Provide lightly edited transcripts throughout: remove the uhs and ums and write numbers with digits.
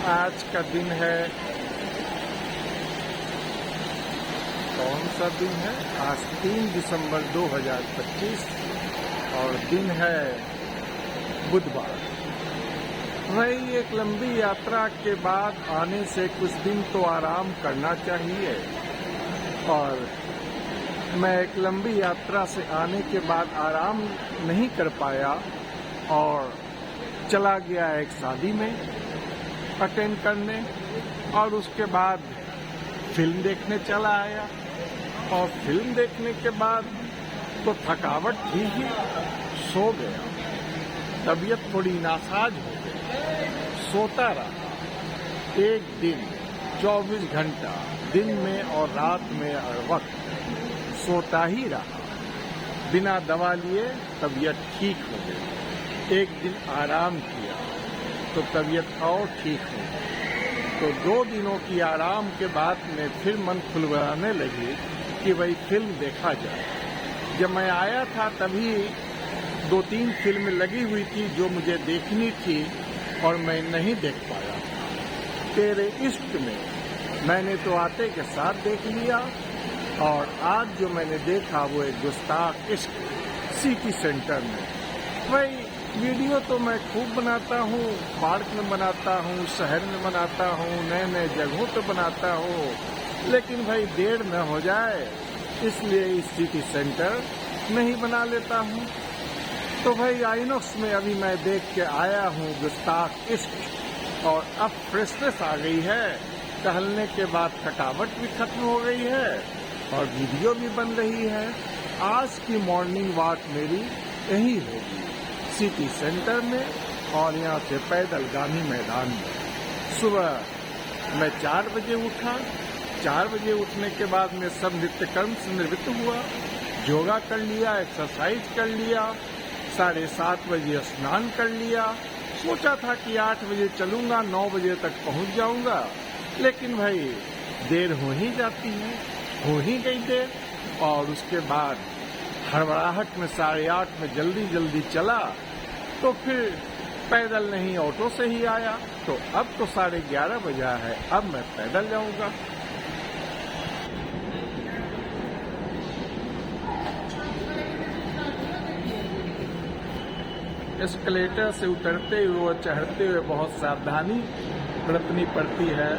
आज का दिन है, कौन सा दिन है? आज 3 दिसंबर 2025 और दिन है बुधवार। भाई, एक लंबी यात्रा के बाद आने से कुछ दिन तो आराम करना चाहिए, और मैं एक लंबी यात्रा से आने के बाद आराम नहीं कर पाया और चला गया एक शादी में अटेंड करने, और उसके बाद फिल्म देखने चला आया। और फिल्म देखने के बाद तो थकावट थी ही, सो गया, तबीयत थोड़ी नासाज हो गई, सोता रहा। एक दिन 24 घंटा दिन में और रात में हर वक्त सोता ही रहा, बिना दवा लिए तबीयत ठीक हो गई। एक दिन आराम किया तो तबीयत और ठीक हो गई। तो 2 दिनों की आराम के बाद में फिर मन खुलवाने लगी कि भाई फिल्म देखा जाए। जब मैं आया था तभी 2-3 फिल्में लगी हुई थी जो मुझे देखनी थी और मैं नहीं देख पाया। तेरे इश्क में मैंने तो आते के साथ देख लिया, और आज जो मैंने देखा वो एक गुस्ताख इश्क सिटी सेंटर में। भाई, वीडियो तो मैं खूब बनाता हूँ, पार्क में बनाता हूँ, शहर में बनाता हूँ, नए नए जगहों पे बनाता हूँ, लेकिन भाई देर न हो जाए इसलिए इस सिटी सेंटर में ही बना लेता हूँ। तो भाई आइनॉक्स में अभी मैं देख के आया हूँ गुस्ताख इश्क, और अब फ्रेशनेस आ गई है। टहलने के बाद थकावट भी खत्म हो गई है और वीडियो भी बन रही है। आज की मॉर्निंग वॉक मेरी यही होगी, सिटी सेंटर में, और यहाँ से पैदल गांधी मैदान में। सुबह मैं 4 बजे उठा। 4 बजे उठने के बाद में सब नित्यकर्म से निवृत्त हुआ, योगा कर लिया, एक्सरसाइज कर लिया, 7:30 बजे स्नान कर लिया। सोचा था कि 8 बजे चलूंगा, 9 बजे तक पहुंच जाऊंगा, लेकिन भाई देर हो ही जाती है, हो ही गई देर। और उसके बाद हड़बड़ाहट में 8:30 में जल्दी चला, तो फिर पैदल नहीं ऑटो से ही आया। तो अब तो 11:30 बजा है, अब मैं पैदल जाऊंगा। एस्केलेटर से उतरते हुए और चढ़ते हुए बहुत सावधानी बरतनी पड़ती है,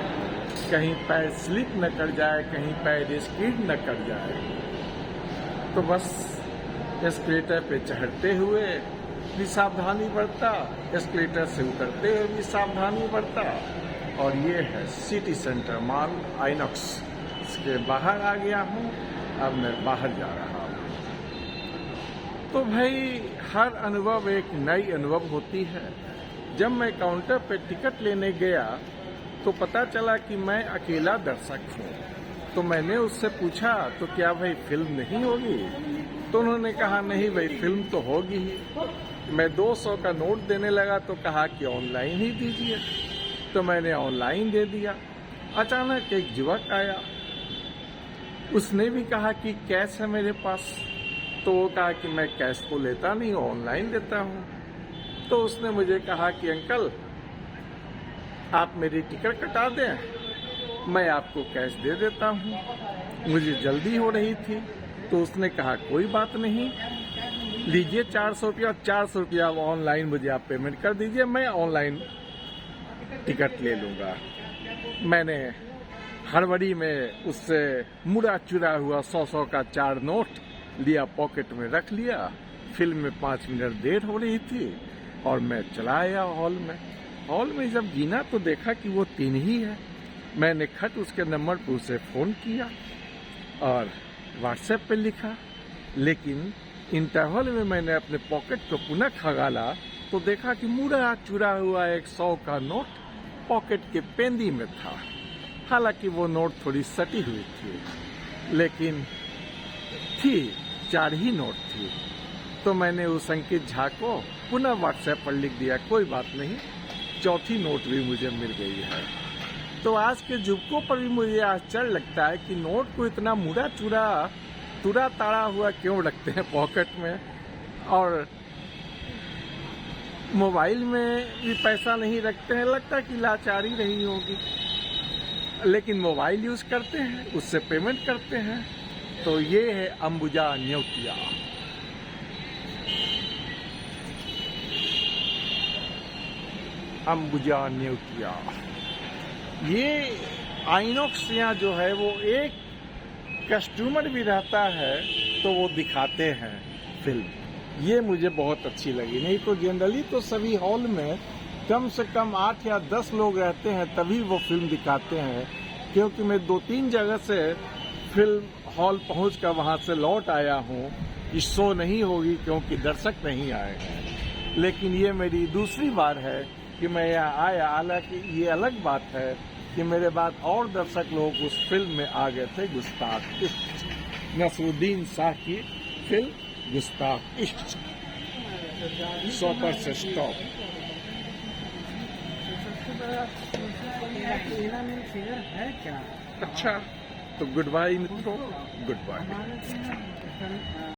कहीं पैर स्लिप न कर जाए, कहीं पैर स्किड न कर जाए। तो बस एस्केलेटर पे चढ़ते हुए भी सावधानी बरता, एस्केलेटर से उतरते हुए भी सावधानी बरता। और ये है सिटी सेंटर मॉल आइनॉक्स, इसके बाहर आ गया हूँ, अब मैं बाहर जा रहा हूँ। तो भाई हर अनुभव एक नई अनुभव होती है। जब मैं काउंटर पे टिकट लेने गया तो पता चला कि मैं अकेला दर्शक हूँ। तो मैंने उससे पूछा, तो क्या भाई फिल्म नहीं होगी? तो उन्होंने कहा, नहीं भाई फिल्म तो होगी ही। मैं 200 का नोट देने लगा तो कहा कि ऑनलाइन ही दीजिए। तो मैंने ऑनलाइन दे दिया। अचानक एक युवक आया, उसने भी कहा कि कैश है मेरे पास। तो वो कहा कि मैं कैश तो लेता नहीं, ऑनलाइन देता हूँ। तो उसने मुझे कहा कि अंकल आप मेरी टिकट कटा दें, मैं आपको कैश दे देता हूँ। मुझे जल्दी हो रही थी। तो उसने कहा कोई बात नहीं, लीजिए 400 रुपया, 400 रुपया ऑनलाइन मुझे आप पेमेंट कर दीजिए, मैं ऑनलाइन टिकट ले लूँगा। मैंने हड़बड़ी में उससे मुड़ा चुरा हुआ 100 का 4 नोट लिया, पॉकेट में रख लिया। फिल्म में 5 मिनट देर हो रही थी और मैं चला आया हॉल में। हॉल में जब गिना तो देखा कि वो 3 ही है। मैंने खट उसके नंबर पर उसे फ़ोन किया और व्हाट्सएप पे लिखा, लेकिन इंटरवल में मैंने अपने पॉकेट को पुनः खंगाला तो देखा कि मुड़ा चुरा हुआ एक 100 का नोट पॉकेट के पेंदी में था। हालांकि वो नोट थोड़ी सटी हुई थी, लेकिन थी 4 ही नोट थी। तो मैंने उस अंकित झा को पुनः व्हाट्सएप पर लिख दिया, कोई बात नहीं, 4थी नोट भी मुझे मिल गई है। तो आज के युवकों पर भी मुझे आश्चर्य लगता है कि नोट को इतना मुड़ा चुरा तुरा ताड़ा हुआ क्यों रखते हैं पॉकेट में, और मोबाइल में भी पैसा नहीं रखते हैं, लगता है कि लाचारी रही होगी, लेकिन मोबाइल यूज करते हैं, उससे पेमेंट करते हैं। तो ये है अंबुजा न्योतिया। अंबुजा न्योतिया, ये आइनॉक्स यहाँ जो है वो एक कस्टमर भी रहता है तो वो दिखाते हैं फिल्म। ये मुझे बहुत अच्छी लगी। नहीं तो जनरली तो सभी हॉल में कम से कम 8 या 10 लोग रहते हैं, तभी वो फिल्म दिखाते हैं। क्योंकि मैं 2-3 जगह से फिल्म हॉल पहुँच कर वहाँ से लौट आया हूँ कि शो नहीं होगी क्योंकि दर्शक नहीं आए हैं। लेकिन ये मेरी दूसरी बार है कि मैं यहाँ आया। हालांकि ये अलग बात है कि मेरे बाद और दर्शक लोग उस फिल्म में आ गए थे, गुस्ताख इश्क, नसरुद्दीन शाह की फिल्म गुस्ताख इश्क, 100 से स्टॉप। है क्या? अच्छा, तो गुड बाय मित्रों, गुड बाय।